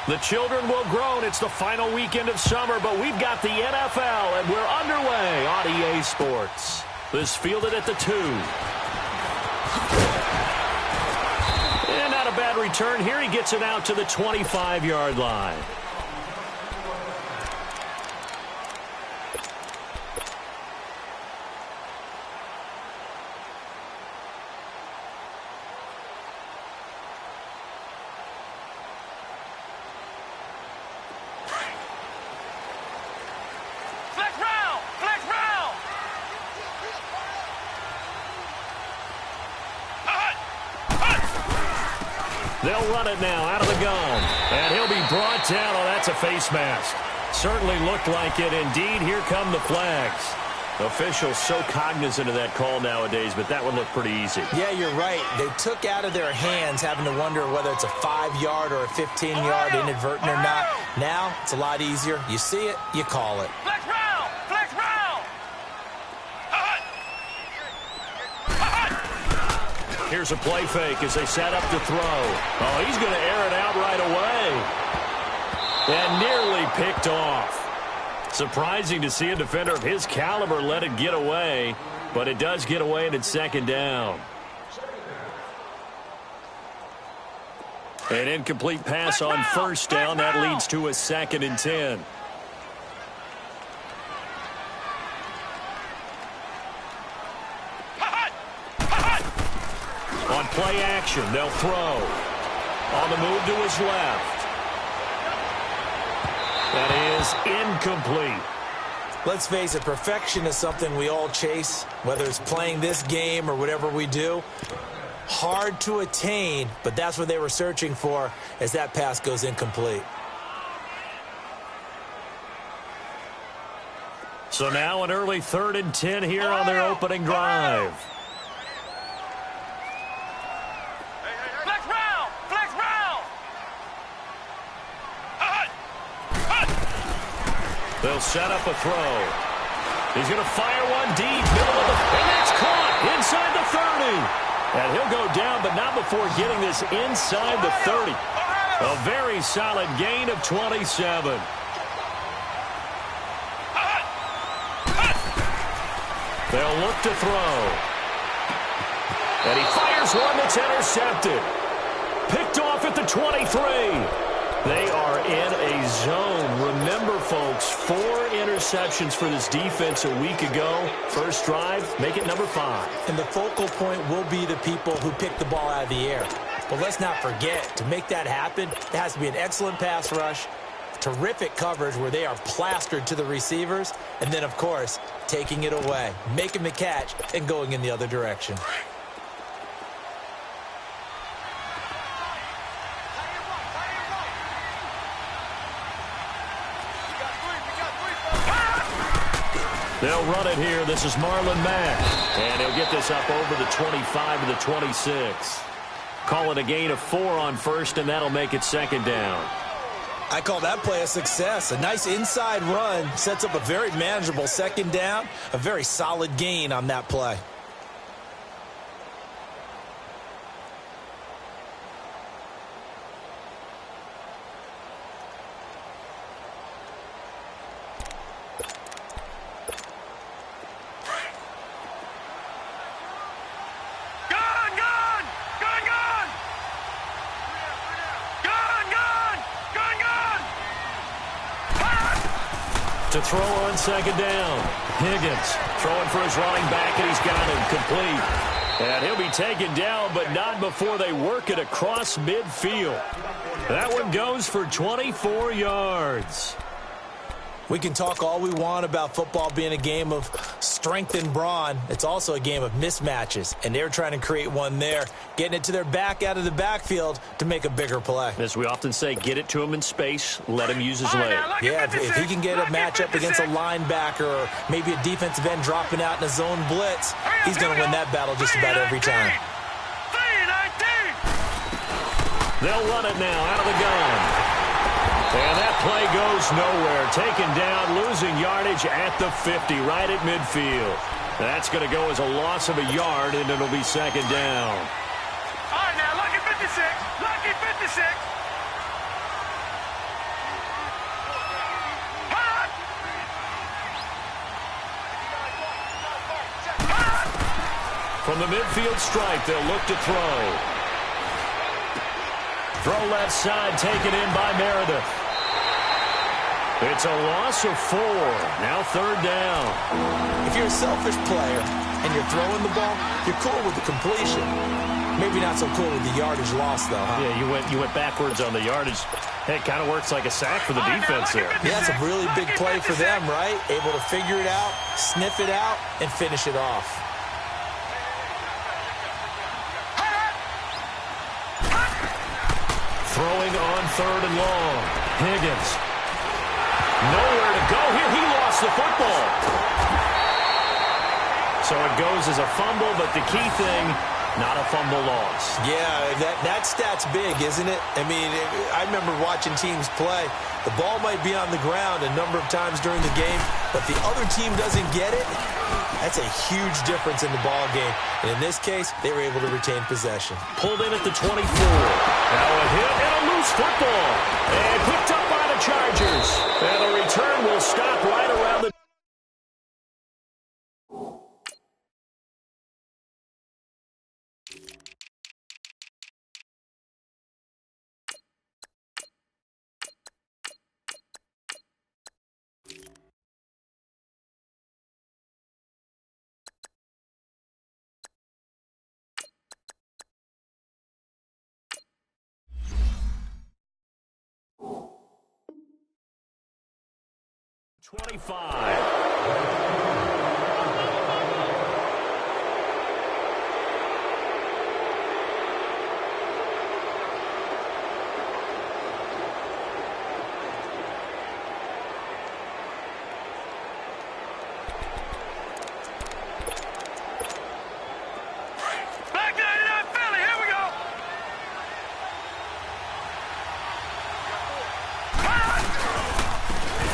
The children will groan. It's the final weekend of summer, but we've got the NFL, and we're underway on EA Sports. This fielded at the 2. And not a bad return here. He gets it out to the 25-yard line. They'll run it now out of the gun. And he'll be brought down. Oh, that's a face mask. Certainly looked like it. Indeed, here come the flags. Officials so cognizant of that call nowadays, but that one looked pretty easy. Yeah, you're right. They took out of their hands having to wonder whether it's a 5-yard or a 15-yard inadvertent or not. Now, it's a lot easier. You see it, you call it. Flex round! Flex round! Here's a play fake as they set up to throw. Oh, he's going to air it out right away. And nearly picked off. Surprising to see a defender of his caliber let it get away, but it does get away and it's second down. An incomplete pass on first down. That leads to a 2nd and 10. On play action, they'll throw. On the move to his left. That is incomplete. Let's face it, perfection is something we all chase, whether it's playing this game or whatever we do. Hard to attain, but that's what they were searching for as that pass goes incomplete. So now an early 3rd and 10 here on their opening drive. They'll set up a throw. He's going to fire one deep, middle of the, and that's caught inside the 30. And he'll go down, but not before getting this inside the 30. A very solid gain of 27. They'll look to throw. And he fires one that's intercepted. Picked off at the 23. They are in a zone. Remember, folks, 4 interceptions for this defense a week ago. First drive, make it number 5. And the focal point will be the people who pick the ball out of the air. But let's not forget, to make that happen, it has to be an excellent pass rush, terrific coverage where they are plastered to the receivers, and then, of course, taking it away, making the catch, and going in the other direction. They'll run it here. This is Marlon Mack. And he'll get this up over the 25 to the 26. Call it a gain of 4 on first, and that'll make it 2nd down. I call that play a success. A nice inside run sets up a very manageable 2nd down. A very solid gain on that play. To throw on 2nd down. Higgins throwing for his running back, and he's got him complete. And he'll be taken down, but not before they work it across midfield. That one goes for 24 yards. We can talk all we want about football being a game of strength and brawn. It's also a game of mismatches, and they're trying to create one there, getting it to their back out of the backfield to make a bigger play. As we often say, get it to him in space, let him use his leg. Yeah, if he can get a matchup against a linebacker or maybe a defensive end dropping out in a zone blitz, he's going to win that battle just about every time. They'll run it now out of the gun. And that play goes nowhere. Taken down, losing yardage at the 50, right at midfield. That's going to go as a loss of a yard, and it'll be 2nd down. All right, now, lucky 56. Lucky 56. From the midfield stripe, they'll look to throw. Throw left side, taken in by Meredith. It's a loss of 4. Now third down. If you're a selfish player and you're throwing the ball, you're cool with the completion. Maybe not so cool with the yardage loss, though, huh? Yeah, you went backwards on the yardage. Hey, it kind of works like a sack for the defense there. Yeah, that's a really big play for them, right? Able to figure it out, sniff it out, and finish it off. Throwing on third and long. Higgins. Nowhere to go here. He lost the football. So it goes as a fumble, but the key thing, not a fumble loss. Yeah, that stat's big, isn't it? I mean, I remember watching teams play. The ball might be on the ground a number of times during the game, but the other team doesn't get it. That's a huge difference in the ball game. And in this case, they were able to retain possession. Pulled in at the 24. Now a hit and a loose football. And picked up by the Chargers. And the return will stop right around the...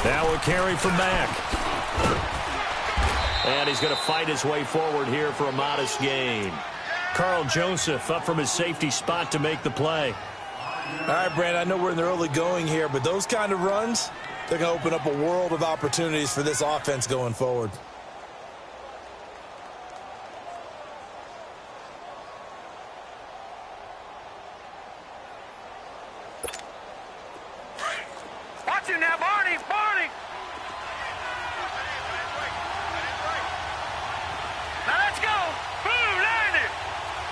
Now a carry from Mack. And he's going to fight his way forward here for a modest gain. Carl Joseph up from his safety spot to make the play. All right, Brand, I know we're in the early going here, but those kind of runs, they're going to open up a world of opportunities for this offense going forward. Watch him now, Barney! Barney! Now let's go! Blue 90!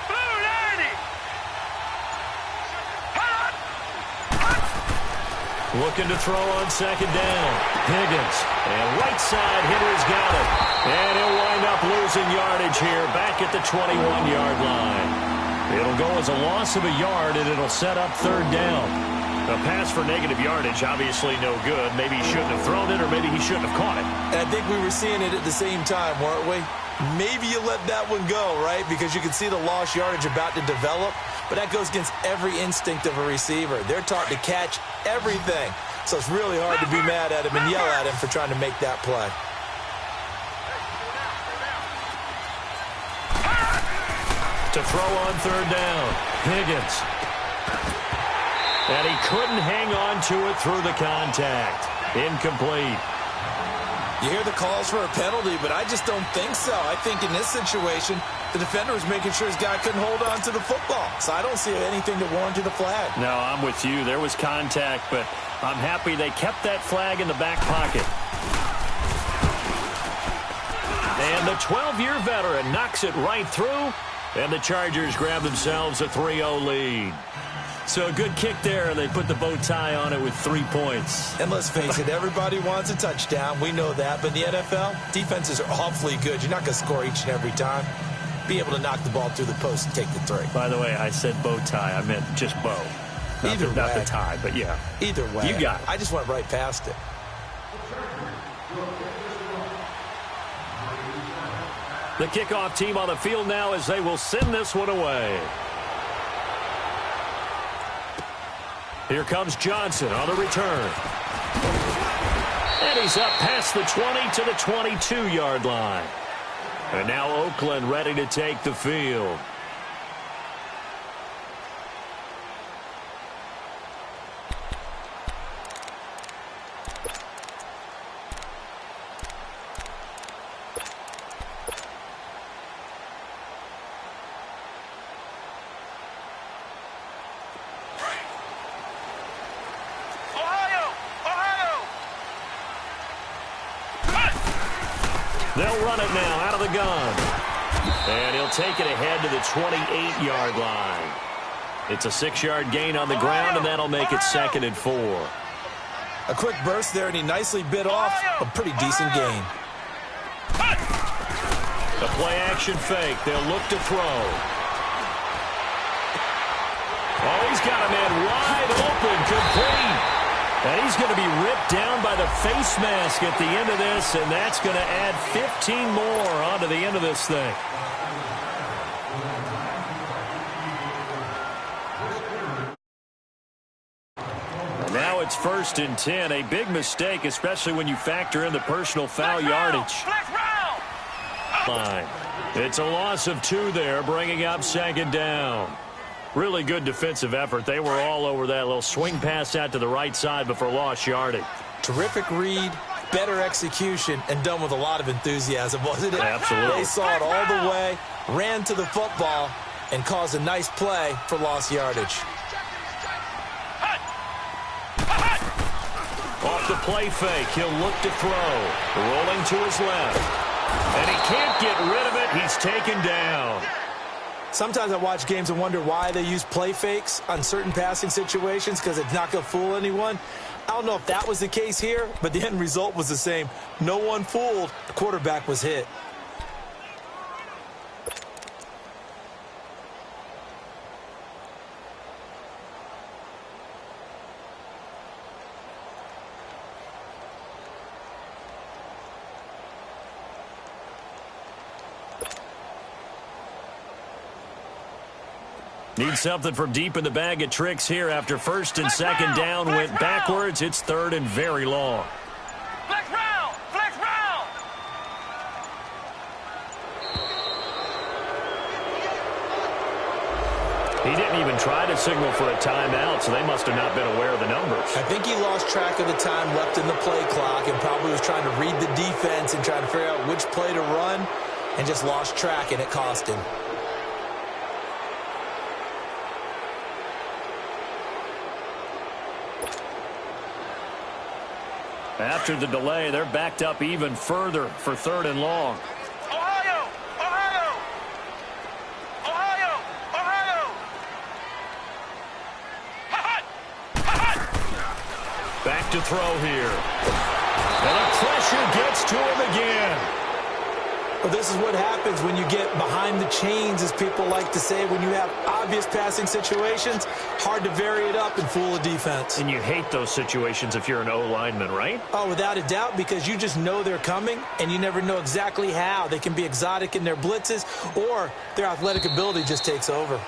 Blue 90! Looking to throw on second down. Higgins. And right side hitter's got it. And he'll wind up losing yardage here back at the 21-yard line. It'll go as a loss of a yard, and it'll set up third down. A pass for negative yardage, obviously no good. Maybe he shouldn't have thrown it, or maybe he shouldn't have caught it. And I think we were seeing it at the same time, weren't we? Maybe you let that one go, right? Because you can see the lost yardage about to develop. But that goes against every instinct of a receiver. They're taught to catch everything. So it's really hard to be mad at him and yell at him for trying to make that play. To throw on third down, Higgins. And he couldn't hang on to it through the contact. Incomplete. You hear the calls for a penalty, but I just don't think so. I think in this situation, the defender was making sure his guy couldn't hold on to the football. So I don't see anything that warranted a flag. No, I'm with you. There was contact, but I'm happy they kept that flag in the back pocket. And the 12-year veteran knocks it right through, and the Chargers grab themselves a 3-0 lead. So a good kick there, and they put the bow tie on it with 3 points. And let's face it, everybody wants a touchdown. We know that. But in the NFL, defenses are awfully good. You're not going to score each and every time. Be able to knock the ball through the post and take the 3. By the way, I said bow tie. I meant just bow. Not the tie, but yeah. Either way. You got it. I just went right past it. The kickoff team on the field now as they will send this one away. Here comes Johnson on the return. And he's up past the 20 to the 22-yard line. And now Oakland ready to take the field. They'll run it now out of the gun. And he'll take it ahead to the 28-yard line. It's a 6-yard gain on the ground, and that'll make it 2nd and 4. A quick burst there, and he nicely bit off a pretty decent gain. The play-action fake. They'll look to throw. Oh, he's got a man wide open, complete. And he's going to be ripped down by the face mask at the end of this, and that's going to add 15 more onto the end of this thing. And now it's 1st and 10. A big mistake, especially when you factor in the personal foul yardage. Line. It's a loss of 2 there, bringing up 2nd down. Really good defensive effort. They were all over that little swing pass out to the right side before lost yardage. Terrific read, better execution, and done with a lot of enthusiasm, wasn't it? Absolutely. They saw it all the way, ran to the football, and caused a nice play for lost yardage. Off the play fake, he'll look to throw. Rolling to his left. And he can't get rid of it. He's taken down. Sometimes I watch games and wonder why they use play fakes on certain passing situations, because it's not going to fool anyone. I don't know if that was the case here, but the end result was the same. No one fooled. The quarterback was hit. Need something from deep in the bag of tricks here after 1st and 2nd down went backwards. It's 3rd and very long. Flex round! Flex round! He didn't even try to signal for a timeout, so they must have not been aware of the numbers. I think he lost track of the time left in the play clock and probably was trying to read the defense and trying to figure out which play to run and just lost track, and it cost him. After the delay, they're backed up even further for 3rd and long. Ohio! Ohio! Ohio! Ohio! Back to throw here. And the pressure gets to him again. Well, this is what happens when you get behind the chains, as people like to say. When you have obvious passing situations, hard to vary it up and fool a defense. And you hate those situations if you're an O-lineman, right? Oh, without a doubt, because you just know they're coming, and you never know exactly how. They can be exotic in their blitzes, or their athletic ability just takes over.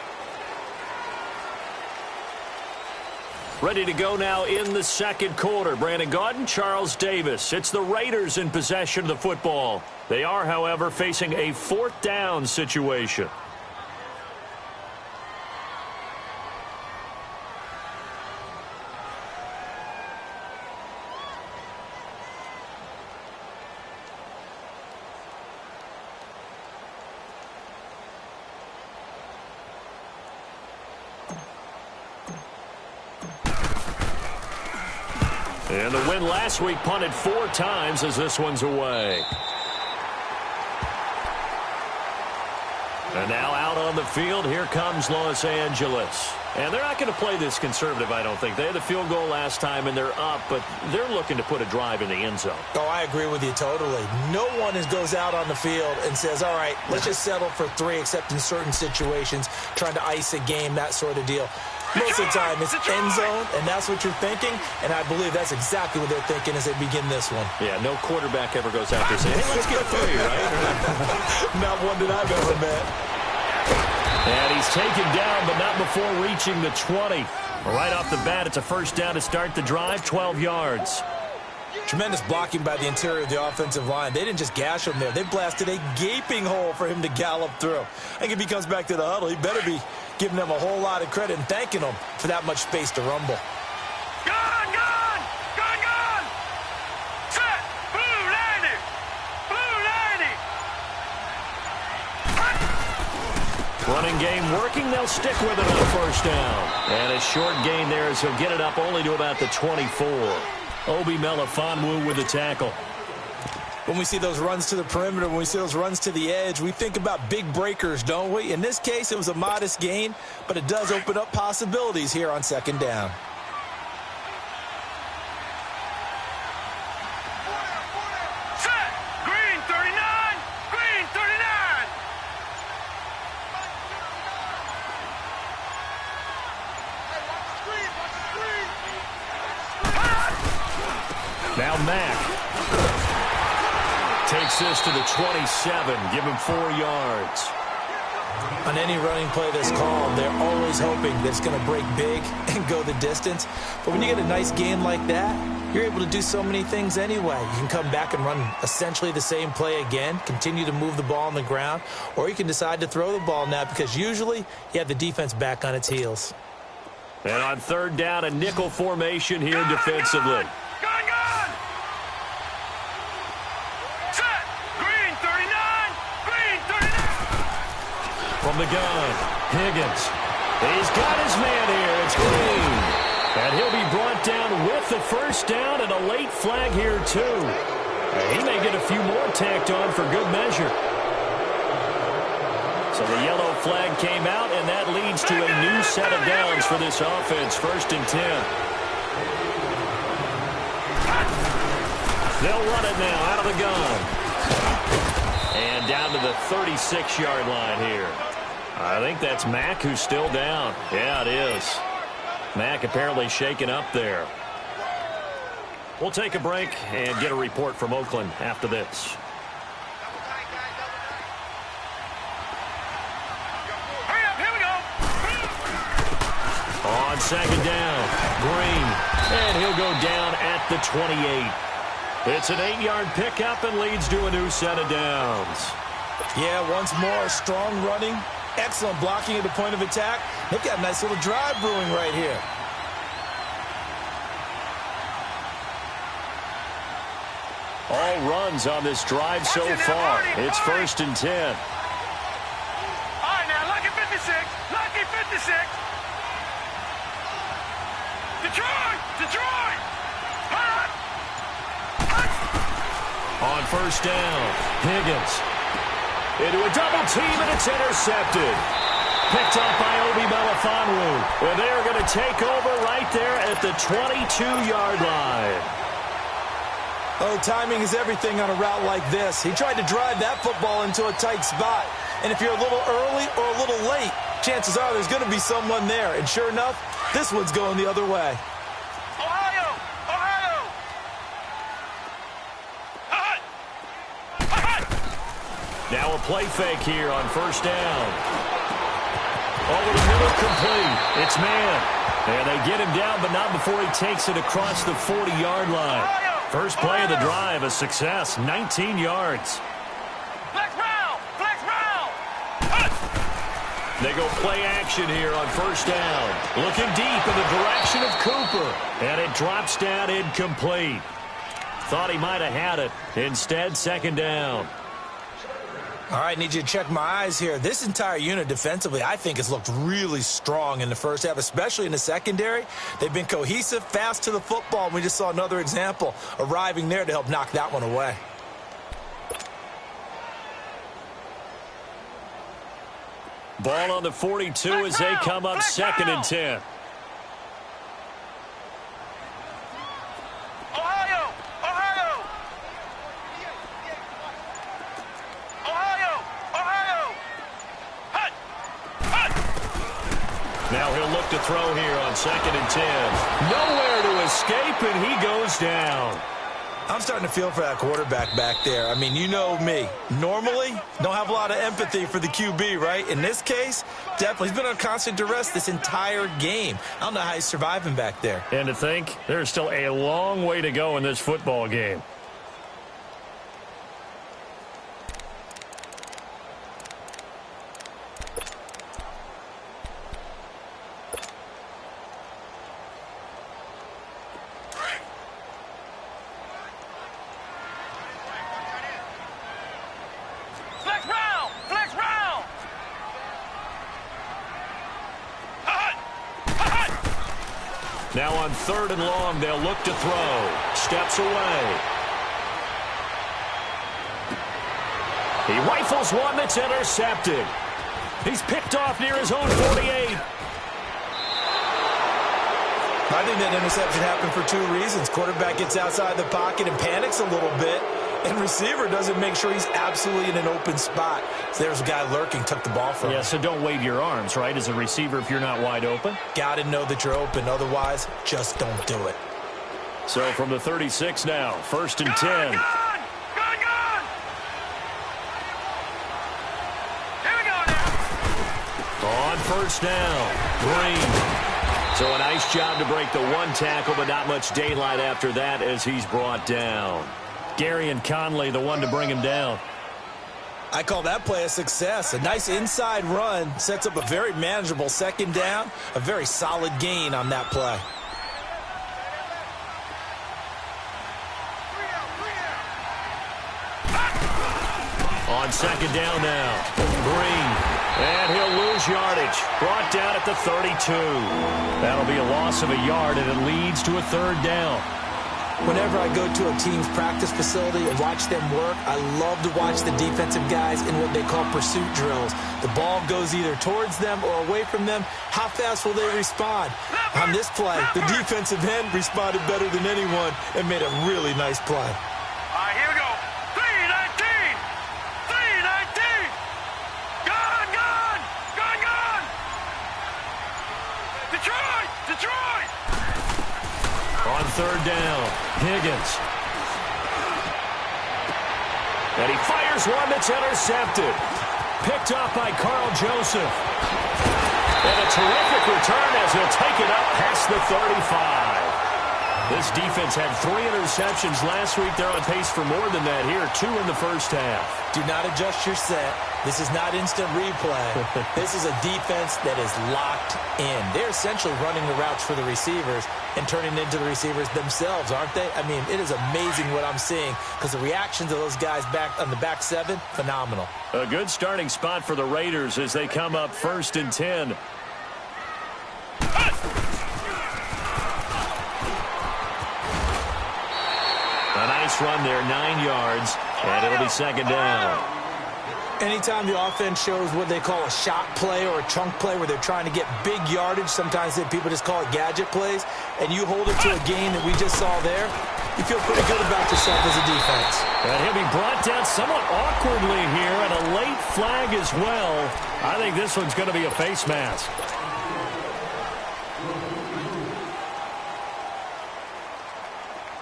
Ready to go now in the 2nd quarter. Brandon Gaudin, Charles Davis. It's the Raiders in possession of the football. They are, however, facing a 4th down situation. And the win last week punted 4 times as this one's away. And now out on the field, here comes Los Angeles. And they're not going to play this conservative, I don't think. They had the field goal last time, and they're up, but they're looking to put a drive in the end zone. Oh, I agree with you totally. No one goes out on the field and says, all right, let's just settle for 3, except in certain situations, trying to ice a game, that sort of deal. Most of the time, it's end zone, and that's what you're thinking, and I believe that's exactly what they're thinking as they begin this one. Yeah, no quarterback ever goes out there saying, hey, let's get 3, right? Not one that I've ever met. And he's taken down, but not before reaching the 20. Right off the bat, it's a 1st down to start the drive, 12 yards. Tremendous blocking by the interior of the offensive line. They didn't just gash him there. They blasted a gaping hole for him to gallop through. I think if he comes back to the huddle, he better be giving them a whole lot of credit and thanking them for that much space to rumble. Gone! Gone! Gone! Gone! Set! Blue landed! Blue landed! Running game working. They'll stick with it on 1st down. And a short gain there as he'll get it up only to about the 24. Obi Melifonwu with the tackle. When we see those runs to the perimeter, when we see those runs to the edge, we think about big breakers, don't we? In this case, it was a modest gain, but it does open up possibilities here on second down. Set. Green 39. Green 39. Now Mack takes this to the 27, give him 4 yards. On any running play that's called, they're always hoping that it's going to break big and go the distance. But when you get a nice gain like that, you're able to do so many things anyway. You can come back and run essentially the same play again, continue to move the ball on the ground, or you can decide to throw the ball now because usually you have the defense back on its heels. And on third down, a nickel formation here defensively. Gun, gun. Set. Green 39. Green 39. From the gun, Higgins. He's got his man here. It's Green. And he'll be brought down with the first down and a late flag here, too. He may get a few more tacked on for good measure. So the yellow flag came out, and that leads to a new set of downs for this offense. 1st and 10. They'll run it now out of the gun. And down to the 36-yard line here. I think that's Mack who's still down. Yeah, it is. Mack apparently shaken up there. We'll take a break and get a report from Oakland after this. Hurry up. Here we go. On second down, Green. And he'll go down at the 28. It's an 8-yard pickup and leads to a new set of downs. Yeah, once more, strong running, excellent blocking at the point of attack. They've got a nice little drive brewing right here. All runs on this drive so far. It's 1st and 10. All right, now, lucky 56. Lucky 56. Detroit. Detroit. Hut. On first down, Higgins. Into a double team, and it's intercepted. Picked up by Obi Melifonwu. And they are going to take over right there at the 22-yard line. Oh, timing is everything on a route like this. He tried to drive that football into a tight spot. And if you're a little early or a little late, chances are there's going to be someone there. And sure enough, this one's going the other way. Ohio. Ohio. Hut. Hut. Now a play fake here on first down. Over the middle, complete. It's man. And they get him down, but not before he takes it across the 40-yard line. First play of the drive, a success, 19 yards. Flex round. Flex round. Hut. They go play action here on first down. Looking deep in the direction of Cooper. And it drops down incomplete. Thought he might have had it. Instead, second down. All right, need you to check my eyes here. This entire unit defensively, I think, has looked really strong in the first half, especially in the secondary. They've been cohesive, fast to the football, and we just saw another example arriving there to help knock that one away. Ball on the 42 as they come up 2nd and 10. Ohio. Ohio. Ohio. Ohio. Hut. Hut. Now he'll look to throw here on 2nd and 10. Nowhere to escape, and he goes down. I'm starting to feel for that quarterback back there. I mean, you know me. Normally, don't have a lot of empathy for the QB, right? In this case, definitely. He's been on constant duress this entire game. I don't know how he's surviving back there. And to think, there's still a long way to go in this football game. Flex round. Flex round. Hut. Hut. Now on 3rd and long, they'll look to throw. Steps away. He rifles one that's intercepted. He's picked off near his own 48. I think that interception happened for two reasons. Quarterback gets outside the pocket and panics a little bit, and receiver doesn't make sure he's absolutely in an open spot. So there's a guy lurking, took the ball from him. Yeah, so don't wave your arms, right, as a receiver if you're not wide open. Got to know that you're open. Otherwise, just don't do it. So from the 36 now, 1st and 10. Gone! Here we go now. On 1st down, Green. So a nice job to break the one tackle, but not much daylight after that as he's brought down. Gary and Conley, the one to bring him down. I call that play a success. A nice inside run sets up a very manageable 2nd down, a very solid gain on that play. On 2nd down now, Green. And he'll lose yardage. Brought down at the 32. That'll be a loss of a yard, and it leads to a 3rd down. Whenever I go to a team's practice facility and watch them work, I love to watch the defensive guys in what they call pursuit drills. The ball goes either towards them or away from them. How fast will they respond? On this play, the defensive end responded better than anyone and made a really nice play. All right, here we go. 319! 319! Gone! Detroit! On 3rd down, Higgins. And he fires one that's intercepted. Picked off by Carl Joseph. And a terrific return as he'll take it up past the 35. This defense had 3 interceptions last week. They're on pace for more than that here. 2 in the 1st half. Do not adjust your set. This is not instant replay. This is a defense that is locked in. They're essentially running the routes for the receivers and turning into the receivers themselves, aren't they? I mean, it is amazing what I'm seeing because the reactions of those guys back on the back 7, phenomenal. A good starting spot for the Raiders as they come up 1st and 10. A nice run there, 9 yards, and it'll be 2nd down. Anytime the offense shows what they call a shot play or a chunk play where they're trying to get big yardage, sometimes people just call it gadget plays, and you hold it to a gain that we just saw there, you feel pretty good about yourself as a defense. And he'll be brought down somewhat awkwardly here, and a late flag as well. I think this one's going to be a face mask.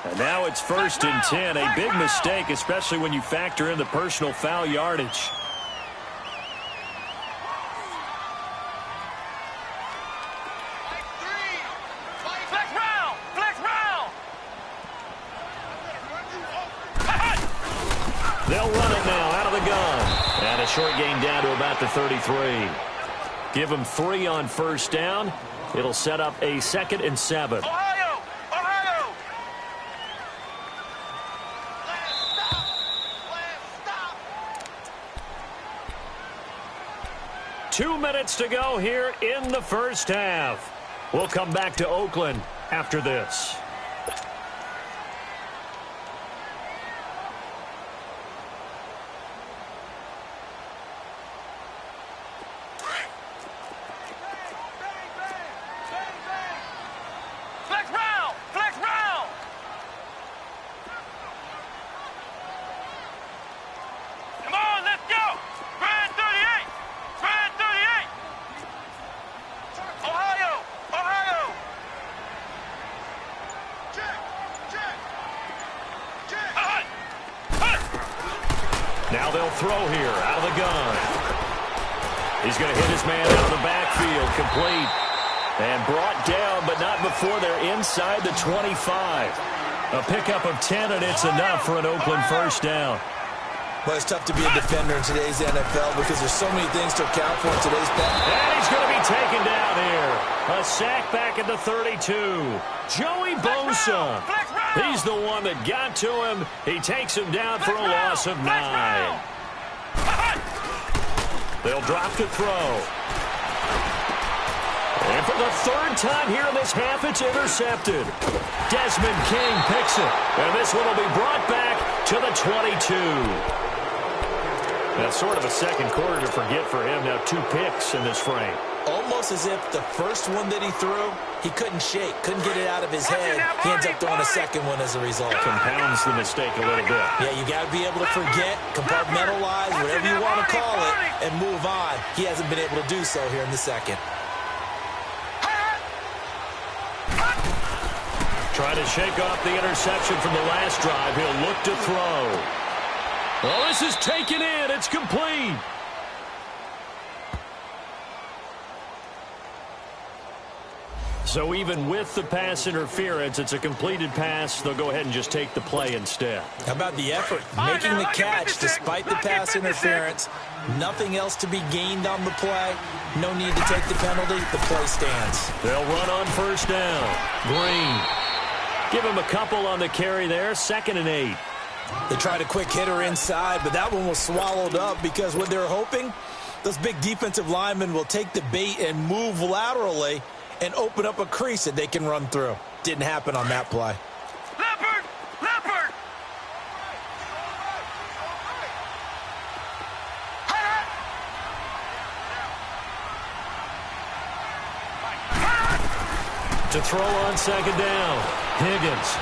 And now it's 1st and 10. A big mistake, especially when you factor in the personal foul yardage. They'll run it now out of the gun. And a short gain down to about the 33. Give them 3 on 1st down. It'll set up a 2nd and 7. Ohio! 2 minutes to go here in the 1st half. We'll come back to Oakland after this. Now they'll throw here out of the gun. He's going to hit his man out of the backfield, complete. And brought down, but not before they're inside the 25. A pickup of 10, and it's enough for an Oakland 1st down. Well, it's tough to be a defender in today's NFL because there's so many things to account for in today's pass. And he's going to be taken down here. A sack back at the 32. Joey Bosa. He's the one that got to him. He takes him down for a loss of 9. They'll drop to throw. And for the 3rd time here in this half, it's intercepted. Desmond King picks it. And this one will be brought back to the 22. That's sort of a second quarter to forget for him. Now 2 picks in this frame. Almost as if the first one that he threw, he couldn't shake, couldn't get it out of his head. He ends up throwing a second one as a result. Compounds the mistake a little bit. Yeah, you got to be able to forget, compartmentalize, whatever you want to call it, and move on. He hasn't been able to do so here in the second. Trying to shake off the interception from the last drive. He'll look to throw. Oh, this is taken in. It's complete. So even with the pass interference, it's a completed pass. They'll go ahead and just take the play instead. How about the effort? Making the catch despite the pass interference. Nothing else to be gained on the play. No need to take the penalty. The play stands. They'll run on first down. Green. Give him a couple on the carry there. 2nd and 8. They tried a quick hitter inside, but that one was swallowed up because what they're hoping, those big defensive linemen will take the bait and move laterally and open up a crease that they can run through. Didn't happen on that play. Leopard! Leopard! To throw on 2nd down. Higgins.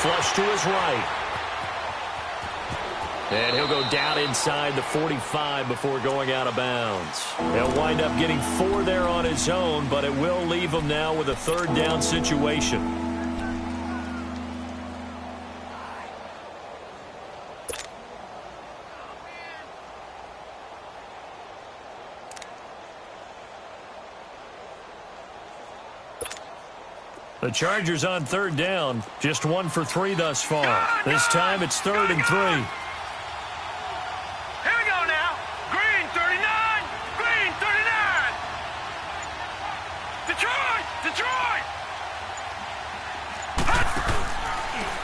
Flush to his right. And he'll go down inside the 45 before going out of bounds. He'll wind up getting 4 there on his own, but it will leave him now with a 3rd down situation. The Chargers on 3rd down, just 1 for 3 thus far. This time it's 3rd and 3. Here we go now. Green 39. Green 39. Detroit. Detroit.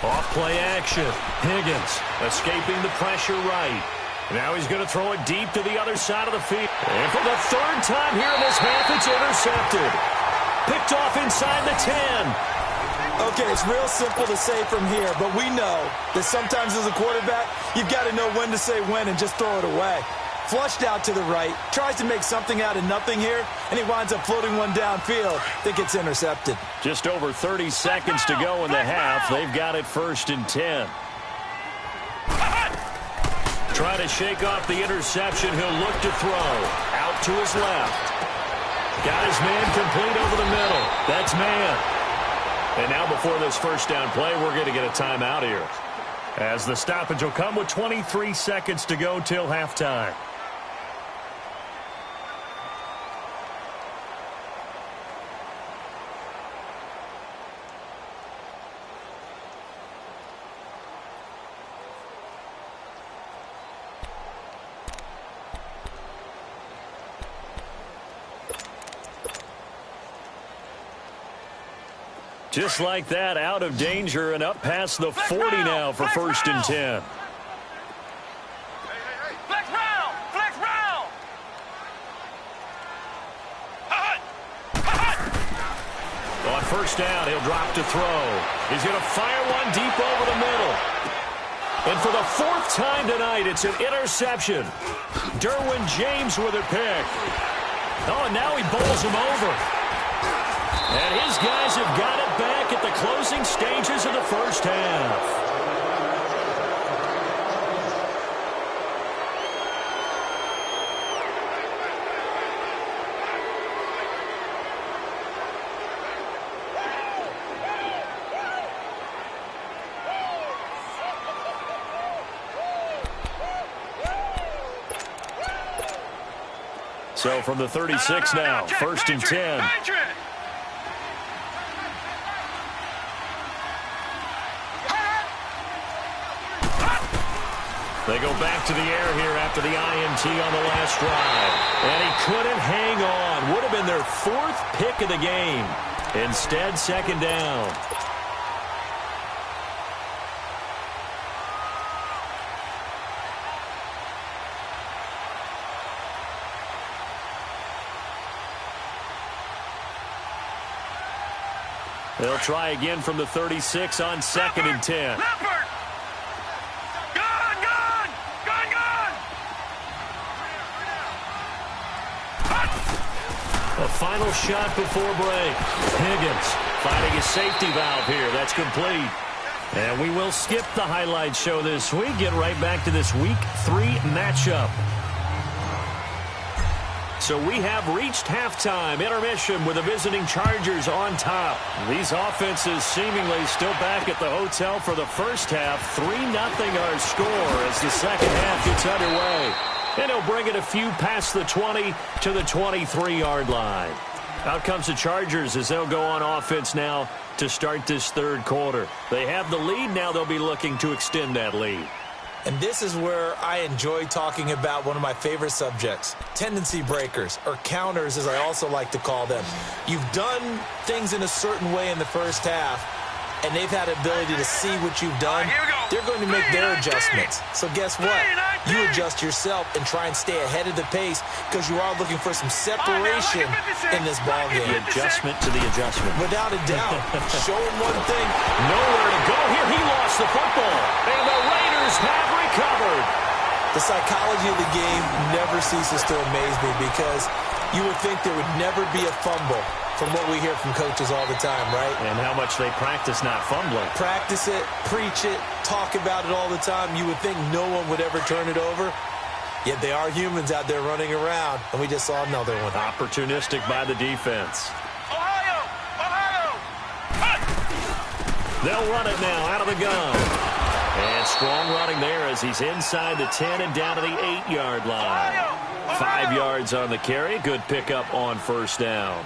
Off play action. Higgins escaping the pressure right. Now he's going to throw it deep to the other side of the field. And for the 3rd time here in this half, it's intercepted. Picked off inside the 10. Okay, it's real simple to say from here, but we know that sometimes as a quarterback, you've got to know when to say when and just throw it away. Flushed out to the right, tries to make something out of nothing here, and he winds up floating one downfield that gets intercepted. Just over 30 seconds to go in the half. They've got it 1st and 10. Trying to shake off the interception. He'll look to throw. Out to his left. Got his man complete over the middle. That's man. And now before this 1st down play, we're going to get a timeout here, as the stoppage will come with 23 seconds to go till halftime. Just like that, out of danger and up past the 40 now for 1st and 10. Flex round. Flex round. On 1st down, he'll drop to throw. He's going to fire one deep over the middle. And for the 4th time tonight, it's an interception. Derwin James with a pick. Oh, and now he bowls him over. And his guys have got it back at the closing stages of the 1st half. So from the 36 now, 1st and 10. They go back to the air here after the INT on the last drive. And he couldn't hang on. Would have been their 4th pick of the game. Instead, 2nd down. They'll try again from the 36 on 2nd and 10. final shot before break. Higgins finding his safety valve here. That's complete. And we will skip the highlight show this week. Get right back to this Week 3 matchup. So we have reached halftime, intermission with the visiting Chargers on top. These offenses seemingly still back at the hotel for the first half. 3-0 our score as the second half gets underway. And he'll bring it a few past the 20 to the 23-yard line. Out comes the Chargers as they'll go on offense now to start this third quarter. They have the lead. Now they'll be looking to extend that lead. And this is where I enjoy talking about one of my favorite subjects, tendency breakers, or counters as I also like to call them. You've done things in a certain way in the first half, and they've had the ability to see what you've done. They're going to make their adjustments. So guess what? You adjust yourself and try and stay ahead of the pace because you are looking for some separation in this ballgame. The adjustment to the adjustment. Without a doubt. Show him one thing. Nowhere to go here. He lost the football. And the Raiders have recovered. The psychology of the game never ceases to amaze me because you would think there would never be a fumble from what we hear from coaches all the time, right? And how much they practice not fumbling. Practice it, preach it, talk about it all the time. You would think no one would ever turn it over. Yet they are humans out there running around, and we just saw another one. Opportunistic by the defense. Ohio! They'll run it now out of the gun. And strong running there as he's inside the 10 and down to the 8-yard line. 5 yards on the carry. Good pickup on first down.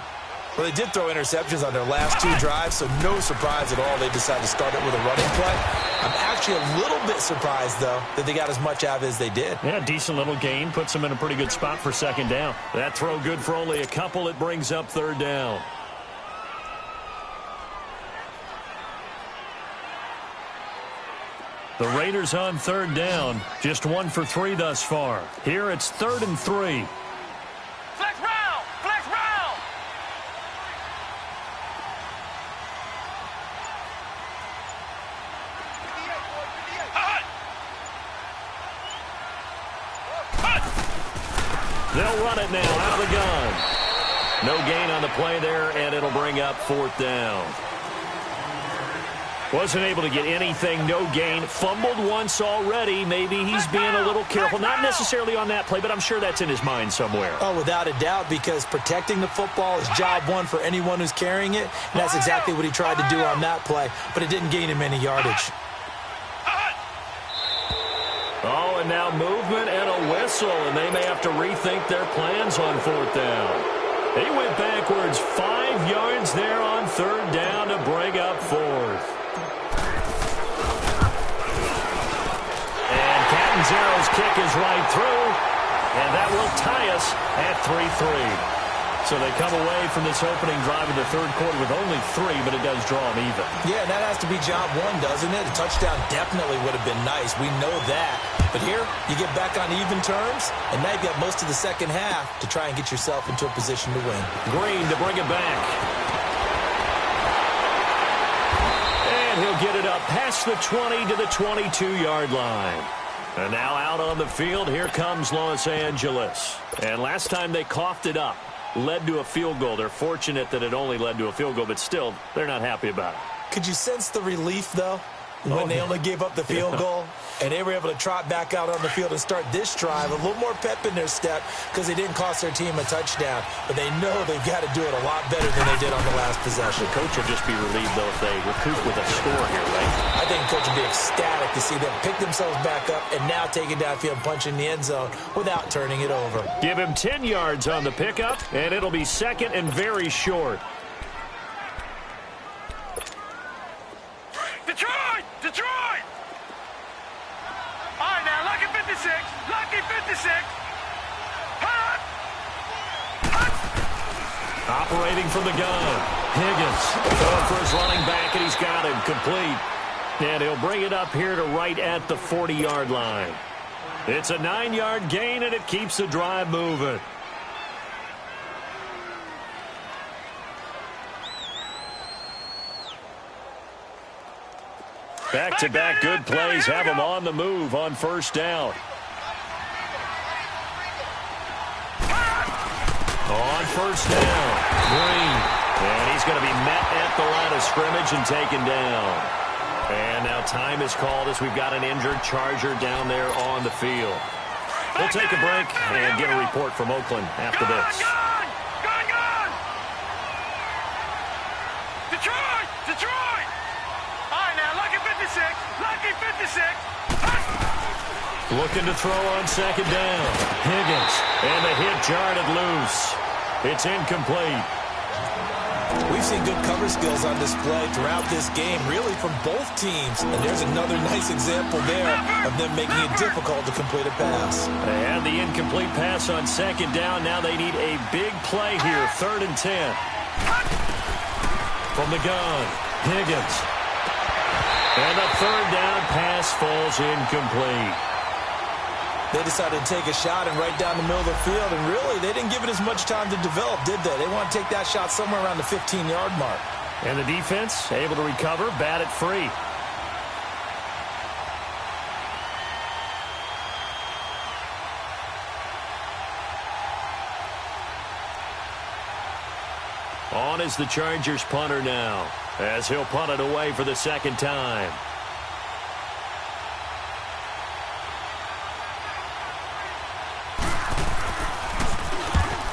Well, they did throw interceptions on their last 2 drives, so no surprise at all they decided to start it with a running play. I'm actually a little bit surprised, though, that they got as much out of it as they did. Yeah, decent little gain. Puts them in a pretty good spot for second down. That throw good for only a couple. It brings up third down. The Raiders on third down. Just 1 for 3 thus far. Here it's 3rd and 3. Flex round! Flex round! They'll run it now out of the gun. No gain on the play there, and it'll bring up 4th down. Wasn't able to get anything, no gain. Fumbled once already. Maybe he's being a little careful. Not necessarily on that play, but I'm sure that's in his mind somewhere. Oh, without a doubt, because protecting the football is job one for anyone who's carrying it. And that's exactly what he tried to do on that play, but it didn't gain him any yardage. Oh, and now movement and a whistle, and they may have to rethink their plans on 4th down. He went backwards 5 yards there on 3rd down to bring up 4th. Zero's kick is right through, and that will tie us at 3-3. So they come away from this opening drive in the third quarter with only 3, but it does draw them even. Yeah, that has to be job one, doesn't it? A touchdown definitely would have been nice. We know that. But here, you get back on even terms, and now you've got most of the second half to try and get yourself into a position to win. Green to bring it back. And he'll get it up past the 20 to the 22-yard line. And now out on the field, here comes Los Angeles. And last time they coughed it up, led to a field goal. They're fortunate that it only led to a field goal, but still, they're not happy about it. Could you sense the relief, though, when they only gave up the field goal? And they were able to trot back out on the field and start this drive. A little more pep in their step because they didn't cost their team a touchdown. But they know they've got to do it a lot better than they did on the last possession. The coach will just be relieved, though, if they recoup with a score here, right? I think the coach will be ecstatic to see them pick themselves back up and now take it downfield and punch in the end zone without turning it over. Give him 10 yards on the pickup, and it'll be 2nd and very short. Detroit! Detroit! All right, now, lucky 56. Lucky 56. Hut! Hut! Operating from the gun. Higgins going for his running back, and he's got him complete. And he'll bring it up here to right at the 40-yard line. It's a 9-yard gain, and it keeps the drive moving. Back-to-back good plays have him on the move on first down. On first down, Green. And he's going to be met at the line of scrimmage and taken down. And now time is called as we've got an injured Charger down there on the field. We'll take a break and get a report from Oakland after this. Gone! Detroit! Detroit! All right, now, lucky 56. Lucky 56. Looking to throw on second down. Higgins. And the hit jarred it loose. It's incomplete. We've seen good cover skills on display throughout this game, really from both teams. And there's another nice example there of them making it difficult to complete a pass. They had the incomplete pass on second down. Now they need a big play here. 3rd and 10. From the gun, Higgins. And the 3rd down pass falls incomplete. They decided to take a shot and right down the middle of the field, and really, they didn't give it as much time to develop, did they? They want to take that shot somewhere around the 15-yard mark. And the defense able to recover, bat it free. On is the Chargers punter now, as he'll punt it away for the 2nd time.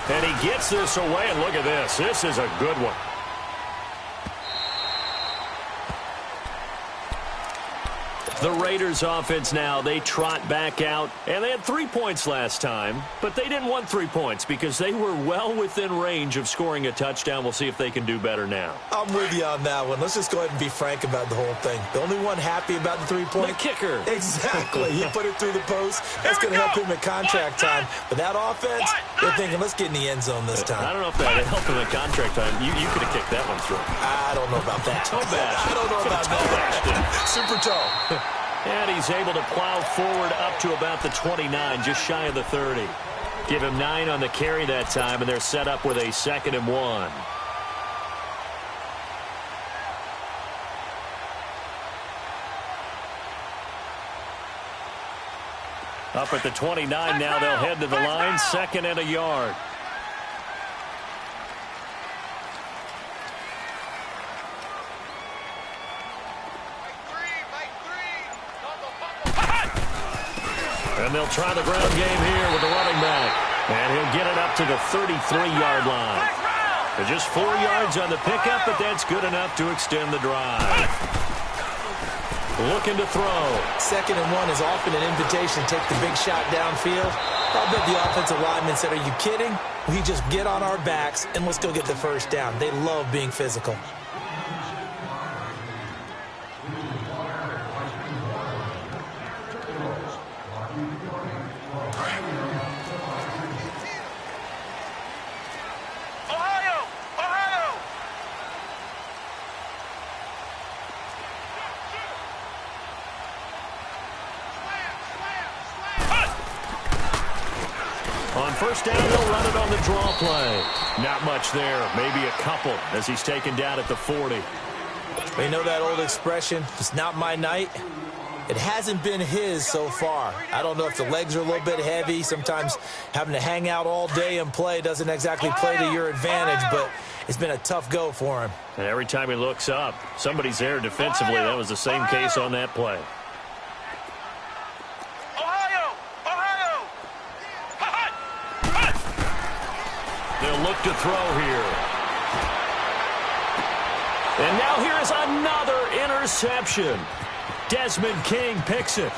And he gets this away, and look at this. This is a good one. The Raiders offense now, they trot back out, and they had 3 points last time, but they didn't want 3 points because they were well within range of scoring a touchdown. We'll see if they can do better now. I'm with you on that one. Let's just go ahead and be frank about the whole thing. The only one happy about the 3-point? The kicker. Exactly. He put it through the post. That's going to help him at contract time. But that offense, they're thinking, let's get in the end zone this time. I don't know if that helped him at contract time. You could have kicked that one through. I don't know about that. Toe bash. I don't know about that. Super toe. And he's able to plow forward up to about the 29, just shy of the 30. Give him 9 on the carry that time, and they're set up with a 2nd and 1. Up at the 29 now, they'll head to the line, 2nd and a yard. And they'll try the ground game here with the running back. And he'll get it up to the 33-yard line. They're just 4 yards on the pickup, but that's good enough to extend the drive. Looking to throw. 2nd and 1 is often an invitation to take the big shot downfield. I'll bet the offensive lineman said, are you kidding? We just get on our backs and let's go get the first down. They love being physical. On first down, they'll run it on the draw play. Not much there, maybe a couple as he's taken down at the 40. We know that old expression, it's not my night. It hasn't been his so far. I don't know if the legs are a little bit heavy. Sometimes having to hang out all day and play doesn't exactly play to your advantage, but it's been a tough go for him. And every time he looks up, somebody's there defensively. That was the same case on that play. They'll look to throw here. And now here is another interception. Desmond King picks it.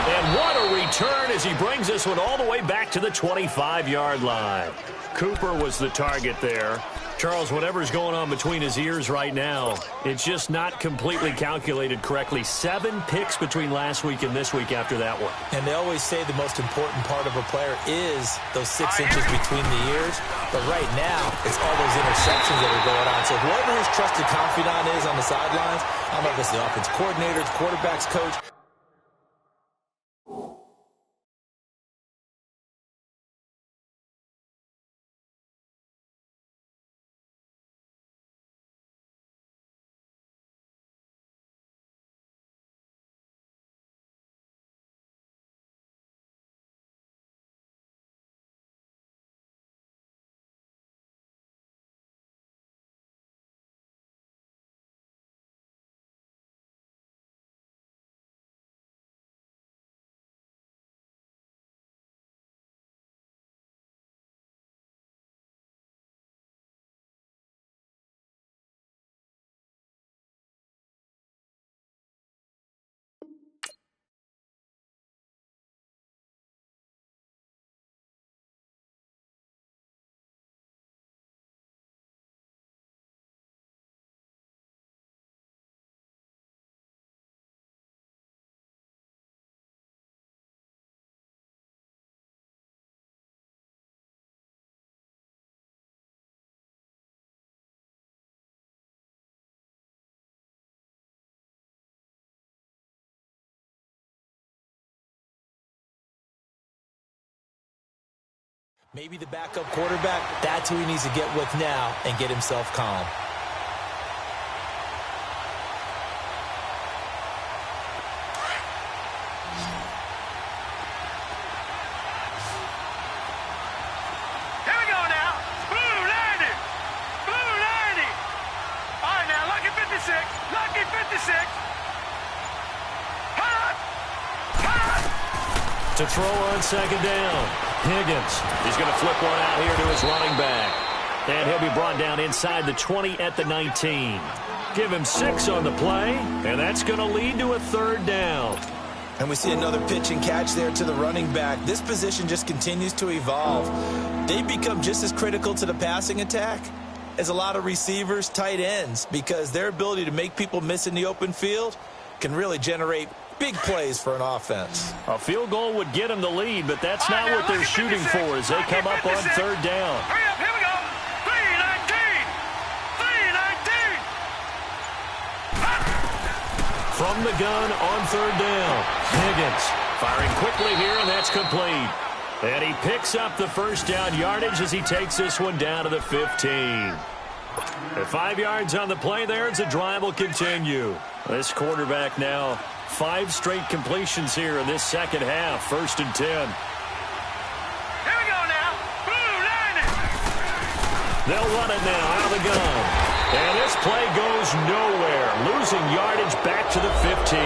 And what a return as he brings this one all the way back to the 25-yard line. Cooper was the target there. Charles, whatever's going on between his ears right now, it's just not completely calculated correctly. 7 picks between last week and this week after that one. And they always say the most important part of a player is those 6 inches between the ears. But right now, it's all those interceptions that are going on. So whoever his trusted confidant is on the sidelines, I don't know if it's the offense coordinator, the quarterback's coach, Maybe the backup quarterback, that's who he needs to get with now and get himself calm. Here we go now. Blue 90. Blue 90. All right, now, lucky 56. Lucky 56. Hut! Hut! To throw on second down. Higgins. He's going to flip one out here to his running back. And he'll be brought down inside the 20 at the 19. Give him 6 on the play, and that's going to lead to a third down. And we see another pitch and catch there to the running back. This position just continues to evolve. They become just as critical to the passing attack as a lot of receivers, tight ends, because their ability to make people miss in the open field can really generate big plays for an offense. A field goal would get them the lead, but that's not what they're shooting for as they come up on third down. Hurry up, here we go. 319. 319. From the gun on third down, Higgins firing quickly here, and that's complete. And he picks up the first down yardage as he takes this one down to the 15. At 5 yards on the play there, as the drive will continue. This quarterback now 5 straight completions here in this second half. 1st and 10. Here we go now. Blue 90. They'll run it now out of the gun. And this play goes nowhere. Losing yardage back to the 15.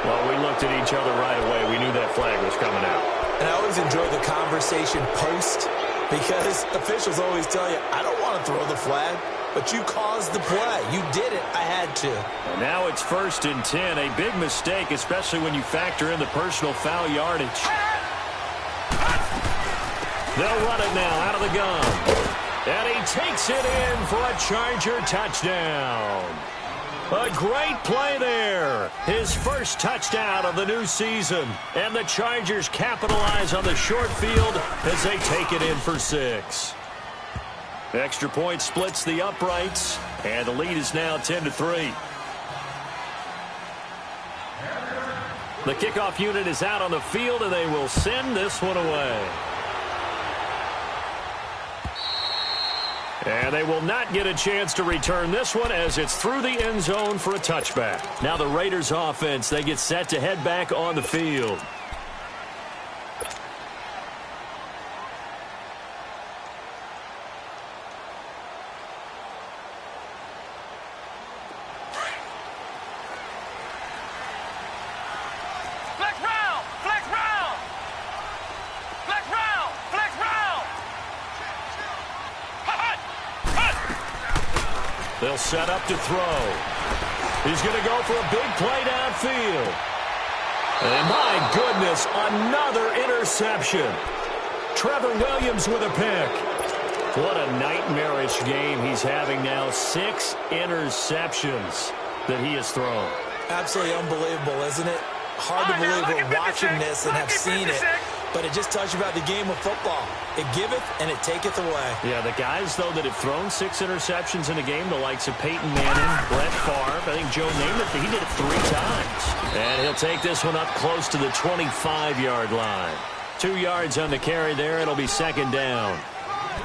Well, we looked at each other right away. We knew that flag was coming out. And I always enjoy the conversation post because officials always tell you, I don't want to throw the flag, but you caused the play. You did it. I had to. And now it's 1st and 10. A big mistake, especially when you factor in the personal foul yardage. They'll run it now out of the gun. And he takes it in for a Charger touchdown. A great play there. His first touchdown of the new season. And the Chargers capitalize on the short field as they take it in for 6. Extra point splits the uprights, and the lead is now 10-3. The kickoff unit is out on the field, and they will send this one away. And they will not get a chance to return this one as it's through the end zone for a touchback. Now the Raiders offense, they get set to head back on the field. They'll set up to throw. He's going to go for a big play downfield. And my goodness, another interception. Trevor Williams with a pick. What a nightmarish game he's having now. 6 interceptions that he has thrown. Absolutely unbelievable, isn't it? Hard to believe we're watching this and have seen it. But it just tells you about the game of football. It giveth and it taketh away. Yeah, the guys, though, that have thrown 6 interceptions in a game, the likes of Peyton Manning, Brett Favre, I think Joe Namath, he did it 3 times. And he'll take this one up close to the 25-yard line. 2 yards on the carry there. It'll be second down.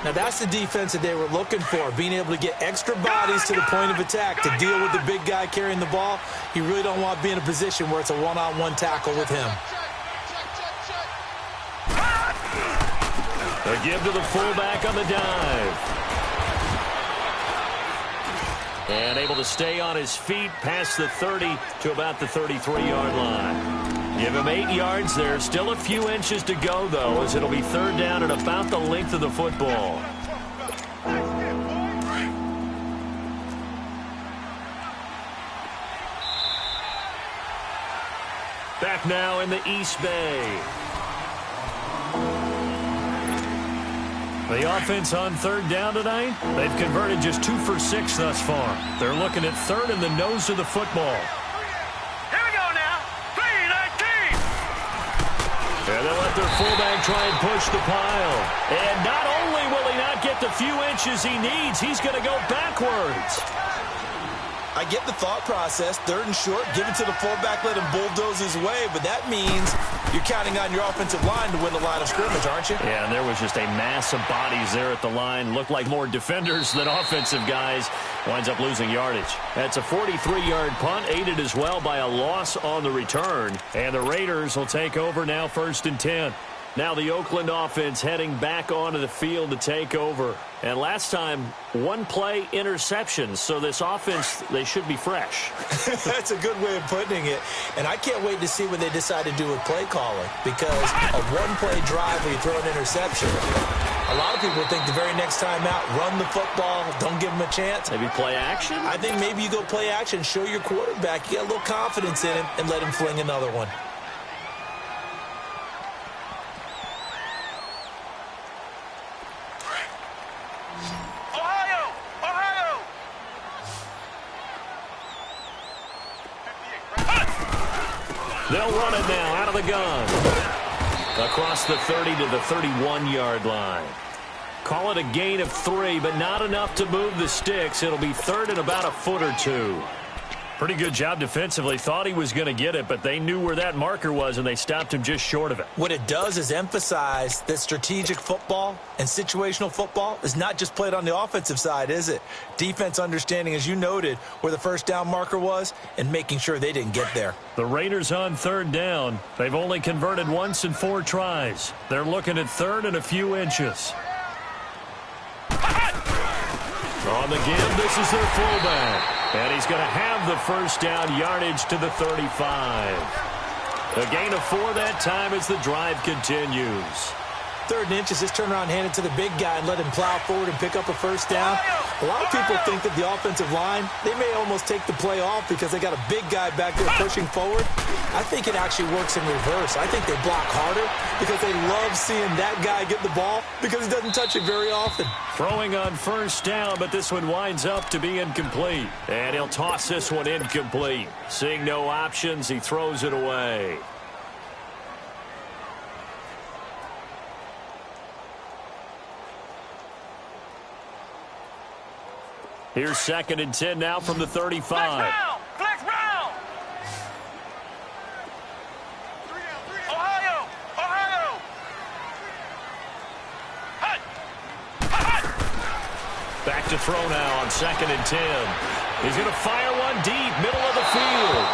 Now, that's the defense that they were looking for, being able to get extra bodies to the point of attack to deal with the big guy carrying the ball. You really don't want to be in a position where it's a one-on-one tackle with him. A give to the fullback on the dive. And able to stay on his feet past the 30 to about the 33-yard line. Give him 8 yards there. Still a few inches to go, though, as it'll be third down at about the length of the football. Back now in the East Bay. The offense on third down tonight, they've converted just 2 for 6 thus far. They're looking at third in the nose of the football. Here we go now. 319. And they'll let their fullback try and push the pile. And not only will he not get the few inches he needs, he's going to go backwards. I get the thought process. 3rd and short, give it to the fullback, let him bulldoze his way. But that means you're counting on your offensive line to win the line of scrimmage, aren't you? Yeah, and there was just a mass of bodies there at the line. Looked like more defenders than offensive guys. Winds up losing yardage. That's a 43-yard punt, aided as well by a loss on the return. And the Raiders will take over now, 1st and 10. Now the Oakland offense heading back onto the field to take over. And last time, 1-play interceptions. So this offense, they should be fresh. That's a good way of putting it. And I can't wait to see what they decide to do with play calling. Because a 1-play drive where you throw an interception, a lot of people think the very next time out, run the football, don't give them a chance. Maybe play action? I think maybe you go play action, show your quarterback, you get a little confidence in him, and let him fling another one. They'll run it now out of the gun. Across the 30 to the 31-yard line. Call it a gain of 3, but not enough to move the sticks. It'll be 3rd and about a foot or 2. Pretty good job defensively. Thought he was going to get it, but they knew where that marker was, and they stopped him just short of it. What it does is emphasize that strategic football and situational football is not just played on the offensive side, is it? Defense understanding, as you noted, where the first down marker was and making sure they didn't get there. The Raiders on 3rd down. They've only converted once in 4 tries. They're looking at 3rd and a few inches. On the give, this is their fullback. And he's going to have the first down yardage to the 35. A gain of 4 that time as the drive continues. 3rd and inches, just turn around, hand it to the big guy and let him plow forward and pick up a first down. A lot of people think that the offensive line, they may almost take the play off because they got a big guy back there pushing forward. I think it actually works in reverse. I think they block harder because they love seeing that guy get the ball because he doesn't touch it very often. Throwing on first down, but this one winds up to be incomplete. And he'll toss this one incomplete. Seeing no options, he throws it away. Here's 2nd and 10 now from the 35. Flex round. Ohio. Back to throw now on 2nd and 10. He's going to fire one deep, middle of the field.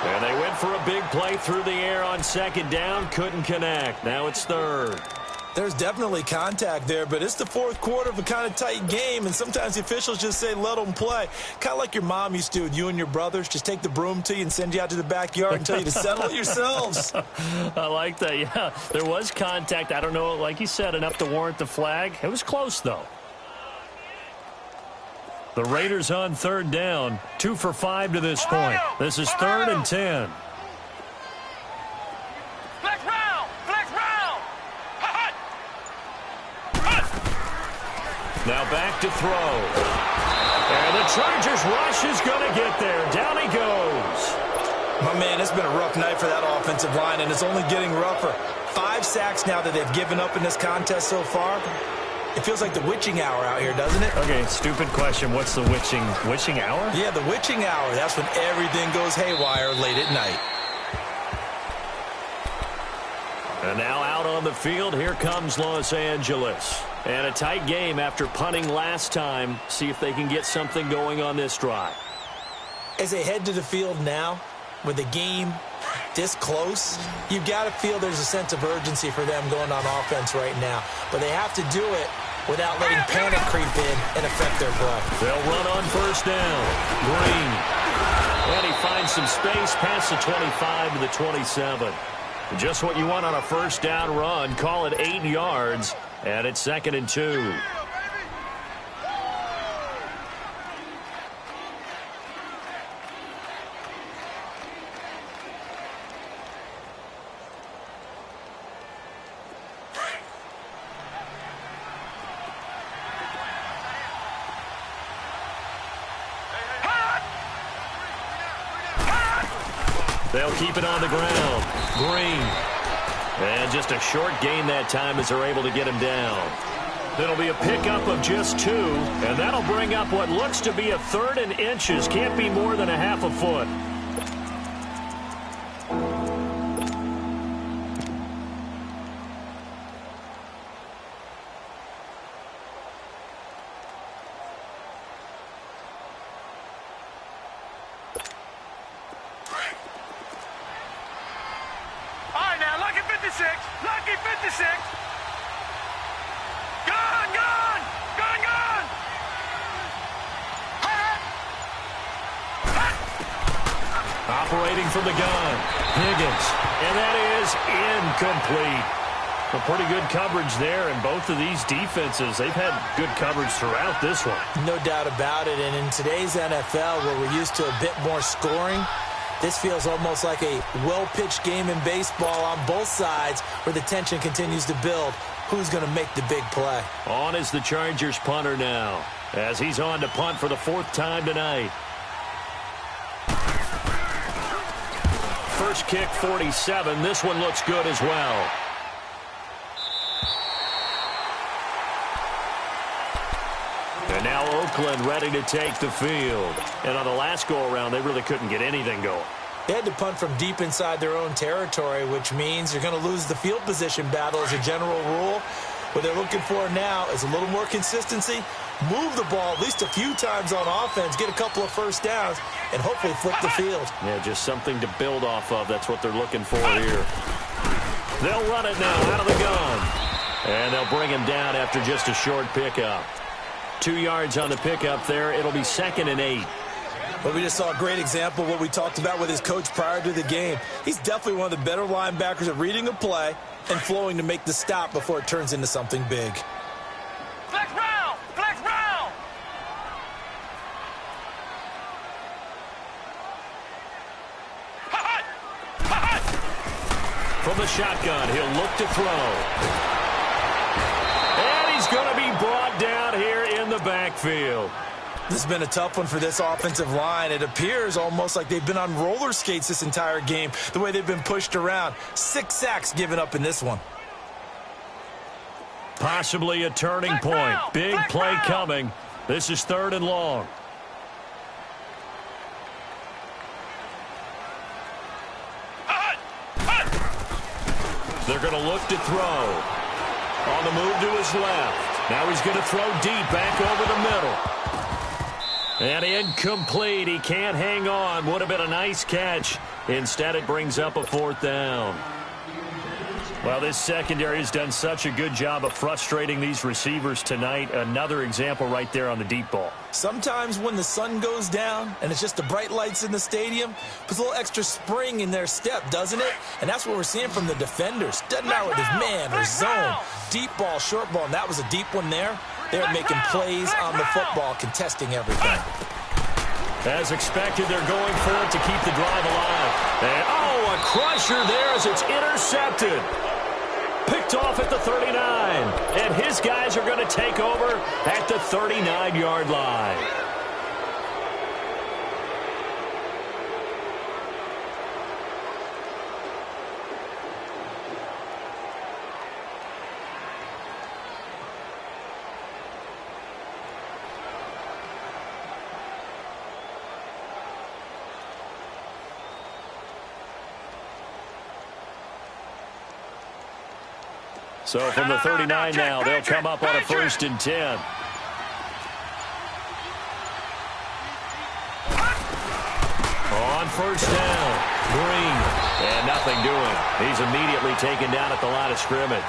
And they went for a big play through the air on 2nd down. Couldn't connect. Now it's 3rd. There's definitely contact there, but it's the 4th quarter of a kind of tight game, and sometimes the officials just say, let them play. Kind of like your mom used to with you and your brothers. Just take the broom to you and send you out to the backyard and tell you to settle it yourselves. I like that, yeah. There was contact. I don't know, like you said, enough to warrant the flag. It was close, though. The Raiders on 3rd down. 2 for 5 to this point. This is 3rd and 10. Now back to throw. And the Chargers rush is going to get there. Down he goes. My man, it's been a rough night for that offensive line, and it's only getting rougher. 5 sacks now that they've given up in this contest so far. It feels like the witching hour out here, doesn't it? Okay, stupid question. What's the witching hour? Yeah, the witching hour. That's when everything goes haywire late at night. And now out on the field, here comes Los Angeles. And a tight game after punting last time. See if they can get something going on this drive. As they head to the field now, with the game this close, you've got to feel there's a sense of urgency for them going on offense right now. But they have to do it without letting panic creep in and affect their play. They'll run on first down. Green. And he finds some space past the 25 to the 27. Just what you want on a first down run. Call it 8 yards. And it's 2nd and 2. They'll keep it on the ground. Green. And just a short gain that time as they're able to get him down. It'll be a pickup of just 2, and that'll bring up what looks to be a 3rd and inches. Can't be more than a half a foot. All right, now, lucky 56. Lucky 56. Gone, gone. Gone, gone. Operating from the gun, Higgins, and that is incomplete. A pretty good coverage there, and both of these defenses, they've had good coverage throughout this one. No doubt about it, and in today's NFL, where we're used to a bit more scoring, this feels almost like a well-pitched game in baseball on both sides where the tension continues to build. Who's going to make the big play? On is the Chargers punter now, as he's on to punt for the 4th time tonight. First kick, 47. This one looks good as well. And now Oakland ready to take the field. And on the last go-around, they really couldn't get anything going. They had to punt from deep inside their own territory, which means you're going to lose the field position battle as a general rule. What they're looking for now is a little more consistency, move the ball at least a few times on offense, get a couple of first downs, and hopefully flip the field. Yeah, just something to build off of. That's what they're looking for here. They'll run it now out of the gun. And they'll bring him down after just a short pickup. 2 yards on the pickup there. It'll be 2nd and 8. But we just saw a great example of what we talked about with his coach prior to the game. He's definitely one of the better linebackers at reading a play and flowing to make the stop before it turns into something big. Flex round. Flex round. From the shotgun, he'll look to throw. And he's going to be brought down here in the backfield. This has been a tough one for this offensive line. It appears almost like they've been on roller skates this entire game, the way they've been pushed around. 6 sacks given up in this one. Possibly a turning point. Big play coming. This is 3rd and long. They're going to look to throw. On the move to his left. Now he's going to throw deep back over the middle. And incomplete. He can't hang on. Would have been a nice catch. Instead, it brings up a 4th down. Well, this secondary has done such a good job of frustrating these receivers tonight. Another example right there on the deep ball. Sometimes when the sun goes down and it's just the bright lights in the stadium, puts a little extra spring in their step, doesn't it? And that's what we're seeing from the defenders. Doesn't matter with his man or zone. Deep ball, short ball, and that was a deep one there. They're making plays on the football, contesting everything. As expected, they're going for it to keep the drive alive. And, oh, a crusher there as it's intercepted. Picked off at the 39. And his guys are going to take over at the 39-yard line. So from the 39 now, they'll come up on a 1st and 10. On 1st down, Green, and nothing doing. He's immediately taken down at the line of scrimmage.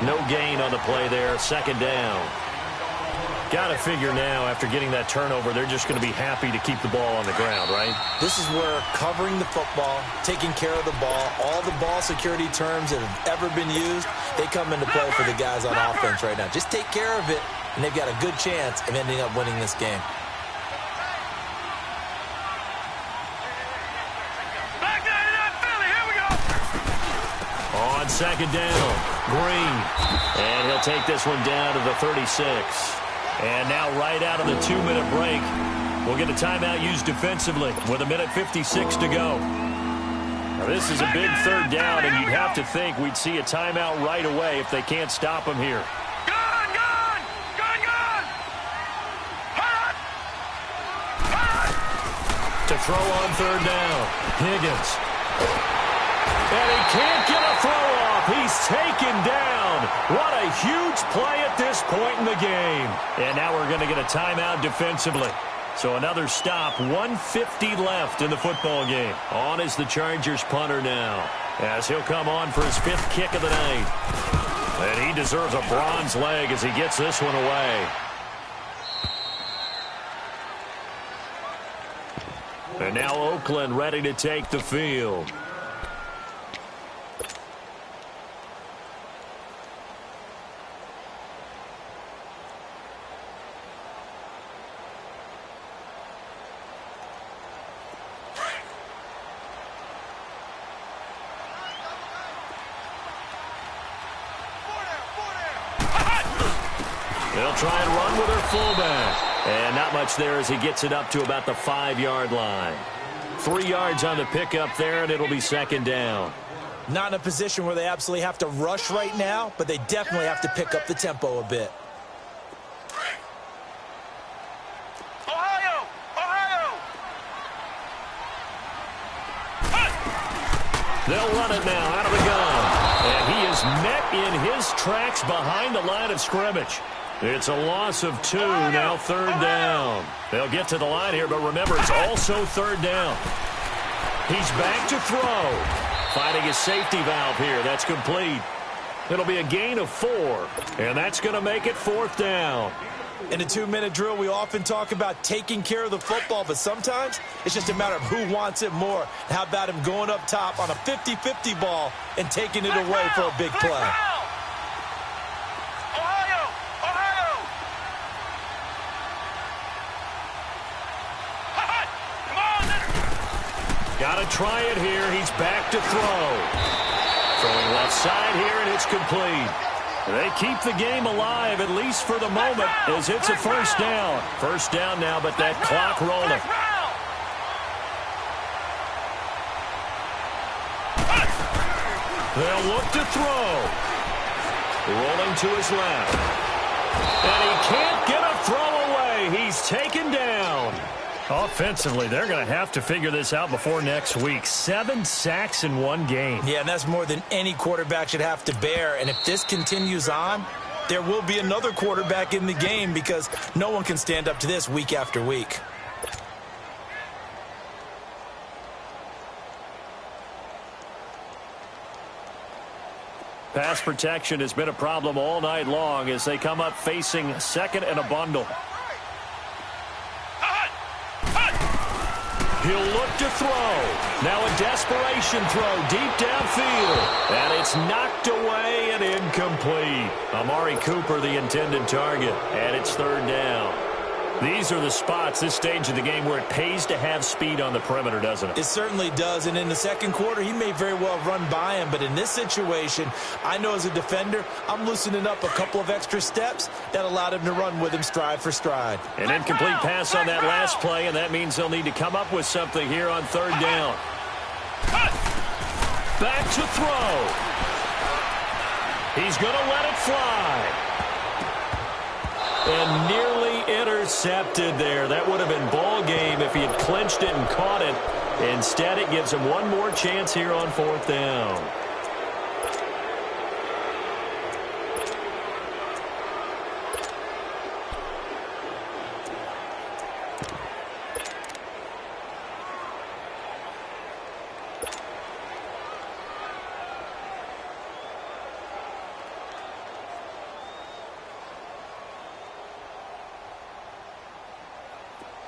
No gain on the play there, 2nd down. Got to figure now, after getting that turnover, they're just going to be happy to keep the ball on the ground, right? This is where covering the football, taking care of the ball, all the ball security terms that have ever been used, they come into play for the guys on offense right now. Just take care of it, and they've got a good chance of ending up winning this game. On 2nd down, Green. And he'll take this one down to the 36. And now right out of the 2-minute break, we'll get a timeout used defensively with 1:56 to go. Now this is a big 3rd down, and you'd have to think we'd see a timeout right away if they can't stop him here. Gone, to throw on third down. Higgins. And he can't get a throw off. He's taken down. What a huge play at this point in the game. And now we're going to get a timeout defensively. So another stop, 1:50 left in the football game. On is the Chargers punter now, as he'll come on for his 5th kick of the night. And he deserves a bronze leg as he gets this one away. And now Oakland ready to take the field. They'll try and run with her fullback. And not much there as he gets it up to about the 5-yard line. 3 yards on the pickup there, and it'll be 2nd down. Not in a position where they absolutely have to rush right now, but they definitely have to pick up the tempo a bit. Ohio! Ohio! They'll run it now out of the gun. And he is met in his tracks behind the line of scrimmage. It's a loss of 2, now 3rd down. They'll get to the line here, but remember, it's also 3rd down. He's back to throw. Finding his safety valve here. That's complete. It'll be a gain of 4, and that's going to make it 4th down. In a 2-minute drill, we often talk about taking care of the football, but sometimes it's just a matter of who wants it more. How about him going up top on a 50-50 ball and taking it away for a big play? Got to try it here. He's back to throw. Throwing left side here, and it's complete. They keep the game alive, at least for the moment, as it's a 1st down. 1st down now, but that clock rolling. They'll look to throw. Rolling to his left. And he can't get a throw away. He's taken down. Offensively, they're going to have to figure this out before next week. 7 sacks in 1 game. Yeah, and that's more than any quarterback should have to bear. And if this continues on, there will be another quarterback in the game because no one can stand up to this week after week. Pass protection has been a problem all night long as they come up facing 2nd and a bundle. He'll look to throw. Now a desperation throw deep downfield. And it's knocked away and incomplete. Amari Cooper, the intended target. And it's 3rd down. These are the spots, this stage of the game, where it pays to have speed on the perimeter, doesn't it? It certainly does. And in the 2nd quarter, he may very well run by him. But in this situation, I know as a defender, I'm loosening up a couple of extra steps that allowed him to run with him stride for stride. An incomplete pass on that last play, and that means they'll need to come up with something here on 3rd down. Back to throw. He's going to let it fly. And nearly intercepted there. That would have been ball game if he had clinched it and caught it. Instead, it gives him one more chance here on 4th down.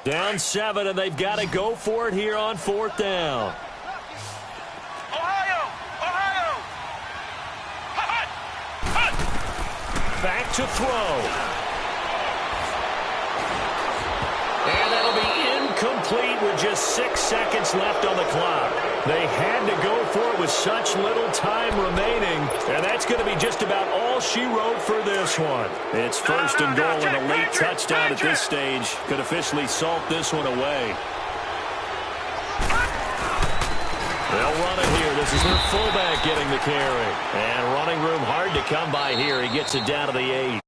Down 7, and they've got to go for it here on 4th down. Ohio! Ohio! Back to throw. And that'll be incomplete with just 6 seconds left on the clock. They had to go for it with such little time remaining, and that's going to be just about all she wrote for this one. It's 1st and goal, and a late touchdown at this stage could officially salt this one away. They'll run it here. This is their fullback getting the carry. And running room hard to come by here. He gets it down to the 8.